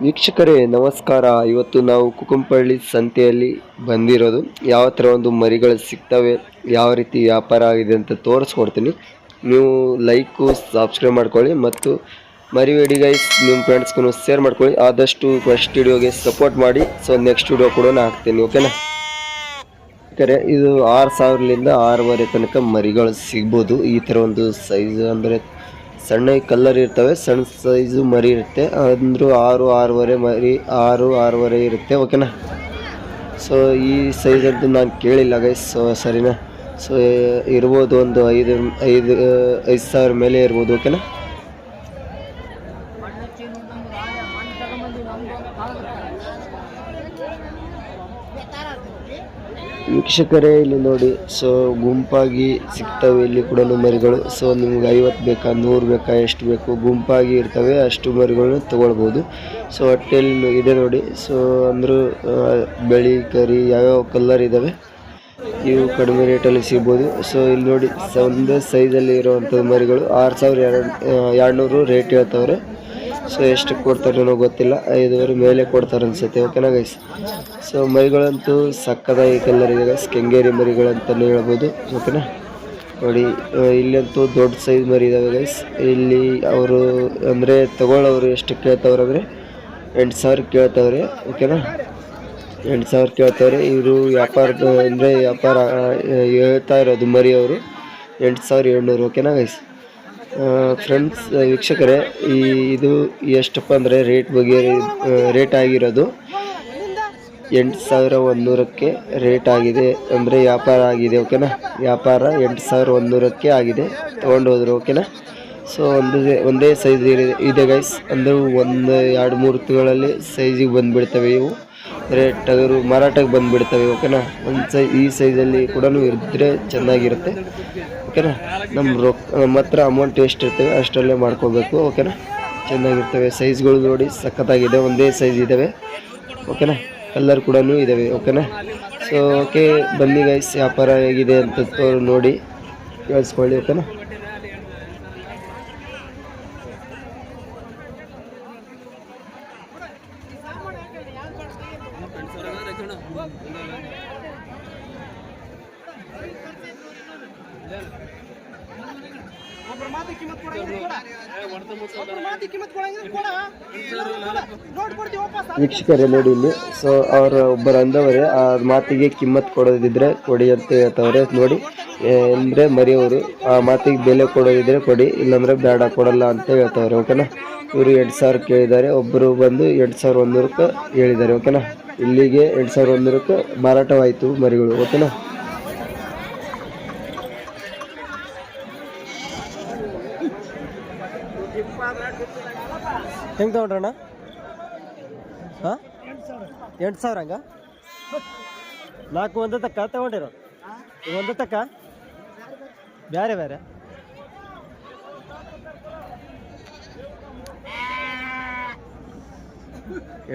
ವೀಕ್ಷಕರೇ ನಮಸ್ಕಾರ. ಇವತ್ತು ನಾವು ಕುಕುಂಪಳ್ಳಿ ಸಂತೆಯಲ್ಲಿ ಬಂದಿರೋದು. ಯಾವ ಥರ ಒಂದು ಮರಿಗಳು ಸಿಗ್ತವೆ, ಯಾವ ರೀತಿ ವ್ಯಾಪಾರ ಆಗಿದೆ ಅಂತ ತೋರಿಸ್ಕೊಡ್ತೀನಿ. ನೀವು ಲೈಕು ಸಬ್ಸ್ಕ್ರೈಬ್ ಮಾಡ್ಕೊಳ್ಳಿ ಮತ್ತು ಮರಿಬೇಡಿ ಗೈಸ್, ನಿಮ್ಮ ಫ್ರೆಂಡ್ಸ್ಗೂ ಶೇರ್ ಮಾಡ್ಕೊಳ್ಳಿ. ಆದಷ್ಟು ಫಸ್ಟ್ ವಿಡಿಯೋಗೆ ಸಪೋರ್ಟ್ ಮಾಡಿ. ಸೊ ನೆಕ್ಸ್ಟ್ ವಿಡಿಯೋ ಕೂಡ ನಾನು ಹಾಕ್ತೀನಿ, ಓಕೆನಾ. ಇದು 6,000ರಿಂದ 6,500 ತನಕ ಮರಿಗಳು ಸಿಗ್ಬೋದು. ಈ ಥರ ಒಂದು ಸೈಜ್ ಅಂದರೆ ಸಣ್ಣ ಕಲ್ಲರ್ ಇರ್ತವೆ, ಸಣ್ಣ ಸೈಜು ಮರಿ ಇರುತ್ತೆ. ಅಂದರೂ 6-6.5 ಮರಿ, 6-6.5 ಇರುತ್ತೆ, ಓಕೆನಾ. ಸೊ ಈ ಸೈಜ್ ಅಂತೂ ನಾನು ಕೇಳಿಲ್ಲ ಗೈಸ್. ಸೊ ಸರಿನಾ. ಸೊ ಇರ್ಬೋದು ಒಂದು 5,000 ಮೇಲೆ ಇರ್ಬೋದು, ಓಕೆನಾ. ವೀಕ್ಷಕರೇ ಇಲ್ಲಿ ನೋಡಿ, ಸೊ ಗುಂಪಾಗಿ ಸಿಗ್ತವೆ ಇಲ್ಲಿ ಕೂಡ ಮರಿಗಳು. ಸೊ ನಿಮ್ಗೆ 50 ಬೇಕಾ, 100 ಬೇಕಾ, ಎಷ್ಟು ಬೇಕು ಗುಂಪಾಗಿ ಇರ್ತವೆ, ಅಷ್ಟು ಮರಿಗಳನ್ನ ತೊಗೊಳ್ಬೋದು. ಸೊ ಹೊಟ್ಟೆಯಲ್ಲಿ ಇದೆ ನೋಡಿ. ಸೊ ಅಂದರೂ ಬಿಳಿ ಕರಿ ಯಾವ್ಯಾವ ಕಲರ್ ಇದ್ದಾವೆ, ಇವು ಕಡಿಮೆ ರೇಟಲ್ಲಿ ಸಿಗ್ಬೋದು. ಸೊ ಇಲ್ಲಿ ನೋಡಿ, ಒಂದೇ ಸೈಜಲ್ಲಿ ಇರುವಂಥ ಮರಿಗಳು 6,200 ರೇಟ್ ಹೇಳ್ತವ್ರೆ. ಸೊ ಎಷ್ಟು ಕೊಡ್ತಾರೆ ಅನ್ನೋ ಗೊತ್ತಿಲ್ಲ, 5,000 ಮೇಲೆ ಕೊಡ್ತಾರೆ ಅನ್ಸುತ್ತೆ, ಓಕೆನಾ ಗೈಸ್. ಸೊ ಮರಿಗಳಂತೂ ಸಕ್ಕದಾಗಿ ಕಲರ್ ಇದೆ ಗೈಸ್, ಕೆಂಗೇರಿ ಮರಿಗಳಂತಲೇ ಹೇಳ್ಬೋದು, ಓಕೆನಾ. ನೋಡಿ ಇಲ್ಲಂತೂ ದೊಡ್ಡ ಸೈಜ್ ಮರಿ ಇದ್ದಾವೆ ಗೈಸ್. ಇಲ್ಲಿ ಅವರು ಅಂದರೆ ತಗೊಳ್ಳೋರು ಎಷ್ಟು ಕೇಳ್ತವ್ರೆ ಅಂದರೆ 8,000 ಕೇಳ್ತವ್ರೆ, ಓಕೆನಾ. 8,000 ಕೇಳ್ತವ್ರೆ. ಇವರು ವ್ಯಾಪಾರ ಹೇಳ್ತಾ ಇರೋದು ಮರಿ ಅವರು 8,700, ಓಕೆನಾ ಗೈಸ್. ಫ್ರೆಂಡ್ಸ್ ವೀಕ್ಷಕರೇ, ಇದು ಎಷ್ಟಪ್ಪ ಅಂದರೆ ರೇಟ್ ಆಗಿರೋದು 8,100ಕ್ಕೆ ರೇಟ್ ಆಗಿದೆ, ಅಂದರೆ ವ್ಯಾಪಾರ ಆಗಿದೆ, ಓಕೆನಾ. ವ್ಯಾಪಾರ 8,100ಕ್ಕೆ ಆಗಿದೆ, ತೊಗೊಂಡು ಹೋದ್ರು, ಓಕೆನಾ. ಸೊ ಒಂದೇ ಸೈಜ್ ಇದೆ ಗೈಸ್. ಅಂದರೆ 1-2-3 ತಿಂಗಳಲ್ಲಿ ಸೈಜಿಗೆ ಬಂದುಬಿಡ್ತವೆ ಇವು, ಅಂದರೆ ಟಗರು ಮಾರಾಟಕ್ಕೆ ಬಂದುಬಿಡ್ತವೆ, ಓಕೆನಾ. ಈ ಸೈಜಲ್ಲಿ ಕೂಡ ಇದ್ದರೆ ಚೆನ್ನಾಗಿರುತ್ತೆ, ಓಕೆನಾ. ನಮ್ಮ ಹತ್ರ ಅಮೌಂಟ್ ಎಷ್ಟಿರ್ತವೆ ಅಷ್ಟರಲ್ಲೇ ಮಾಡ್ಕೋಬೇಕು, ಓಕೆನಾ. ಚೆನ್ನಾಗಿರ್ತವೆ ಸೈಜ್ಗಳು ನೋಡಿ, ಸಖತ್ತಾಗಿದೆ, ಒಂದೇ ಸೈಜ್ ಇದ್ದಾವೆ, ಓಕೆನಾ. ಕಲರ್ ಕೂಡ ಇದ್ದಾವೆ, ಓಕೆನಾ. ಸೊ ಓಕೆ ಬನ್ನಿ ಗೈಸ್, ವ್ಯಾಪಾರ ಹೇಗಿದೆ ಅಂತ ನೋಡಿ ಕೇಳಿಸ್ಕೊಳ್ಳಿ, ಓಕೆನಾ. ವೀಕ್ಷಕರೇ ನೋಡಿ ಇಲ್ಲಿ, ಸೊ ಅವರ ಒಬ್ಬರು ಅಂದವರೇ ಆ ಮಾತಿಗೆ ಕಿಮ್ಮತ್ ಕೊಡೋದಿದ್ರೆ ಕೊಡಿ ಅಂತ ಹೇಳ್ತವ್ರೆ ನೋಡಿ. ಅಂದರೆ ಮರಿಯವರು ಆ ಮಾತಿಗೆ ಬೆಲೆ ಕೊಡೋದಿದ್ರೆ ಕೊಡಿ, ಇಲ್ಲಾಂದ್ರೆ ಬೇಡ ಕೊಡಲ್ಲ ಅಂತ ಹೇಳ್ತವ್ರೆ, ಓಕೆನಾ. ಇವರು 8,000 ಕೇಳಿದ್ದಾರೆ, ಒಬ್ಬರು ಬಂದು 8,100ಕ್ಕೆ ಹೇಳಿದ್ದಾರೆ, ಓಕೆನಾ. ಇಲ್ಲಿಗೆ 8,100ಕ್ಕೆ ಮಾರಾಟವಾಯಿತು ಮರಿಗಳು, ಓಕೆನಾ. ಹೆಂಗೆ ತಗೊಂಡ್ರಣ್ಣ? ಹಾಂ 8,000 ಹಂಗ 4 ಒಂದೇ ತಕ್ಕ ತಗೊಂಡಿರೋ, ಒಂದೇ ತಕ್ಕ ಬೇರೆ ಬೇರೆ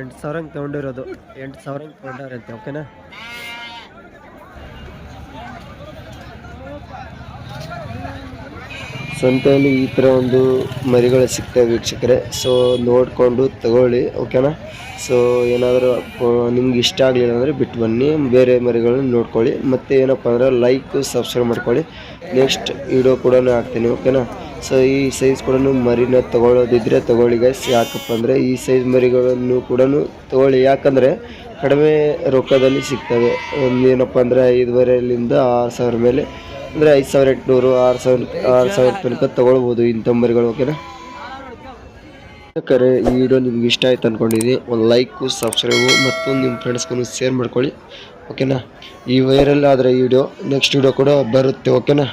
8,000 ತಗೊಂಡಿರೋದು, 8,000 ತಗೊಂಡವ್ರಂತೆ, ಓಕೆನಾ. ಸಂತೆಯಲ್ಲಿ ಈ ಥರ ಒಂದು ಮರಿಗಳು ಸಿಗ್ತವೆ ವೀಕ್ಷಕರೇ. ಸೊ ನೋಡಿಕೊಂಡು ತಗೊಳ್ಳಿ, ಓಕೆನಾ. ಸೊ ಏನಾದರೂ ನಿಮ್ಗೆ ಇಷ್ಟ ಆಗಲಿಲ್ಲ ಅಂದರೆ ಬಿಟ್ಟು ಬನ್ನಿ, ಬೇರೆ ಮರಿಗಳನ್ನ ನೋಡ್ಕೊಳ್ಳಿ. ಮತ್ತು ಏನಪ್ಪ ಅಂದರೆ ಲೈಕ್ ಸಬ್ಸ್ಕ್ರೈಬ್ ಮಾಡ್ಕೊಳ್ಳಿ. ನೆಕ್ಸ್ಟ್ ವಿಡಿಯೋ ಕೂಡ ಹಾಕ್ತೀನಿ, ಓಕೆನಾ. ಸೊ ಈ ಸೈಜ್ ಕೂಡ ಮರಿನ ತೊಗೊಳ್ಳೋದಿದ್ರೆ ತೊಗೊಳ್ಳಿ ಗೈಸ್. ಯಾಕಪ್ಪ ಅಂದರೆ ಈ ಸೈಜ್ ಮರಿಗಳನ್ನು ಕೂಡ ತೊಗೊಳ್ಳಿ, ಯಾಕಂದರೆ ಕಡಿಮೆ ರೊಕ್ಕದಲ್ಲಿ ಸಿಗ್ತವೆ. ಏನಪ್ಪ ಅಂದರೆ 5,500ರಿಂದ 6,000 ಮೇಲೆ, ಅಂದರೆ 5,800, 6,000 ತನಕ ತೊಗೊಳ್ಬೋದು ಇಂಥ ಮರಿಗಳು, ಓಕೆನಾ. ಯಾಕಂದರೆ ಈ ವಿಡಿಯೋ ನಿಮ್ಗೆ ಇಷ್ಟ ಆಯ್ತು ಅಂದ್ಕೊಂಡಿದ್ದೀನಿ. ಒಂದು ಲೈಕು ಸಬ್ಸ್ಕ್ರೈಬು ಮತ್ತು ನಿಮ್ಮ ಫ್ರೆಂಡ್ಸ್ಗೂ ಶೇರ್ ಮಾಡ್ಕೊಳ್ಳಿ, ಓಕೆನಾ. ಈ ವೈರಲ್ ಆದರೆ ಈ ವಿಡಿಯೋ ನೆಕ್ಸ್ಟ್ ವಿಡಿಯೋ ಕೂಡ ಬರುತ್ತೆ, ಓಕೆನಾ.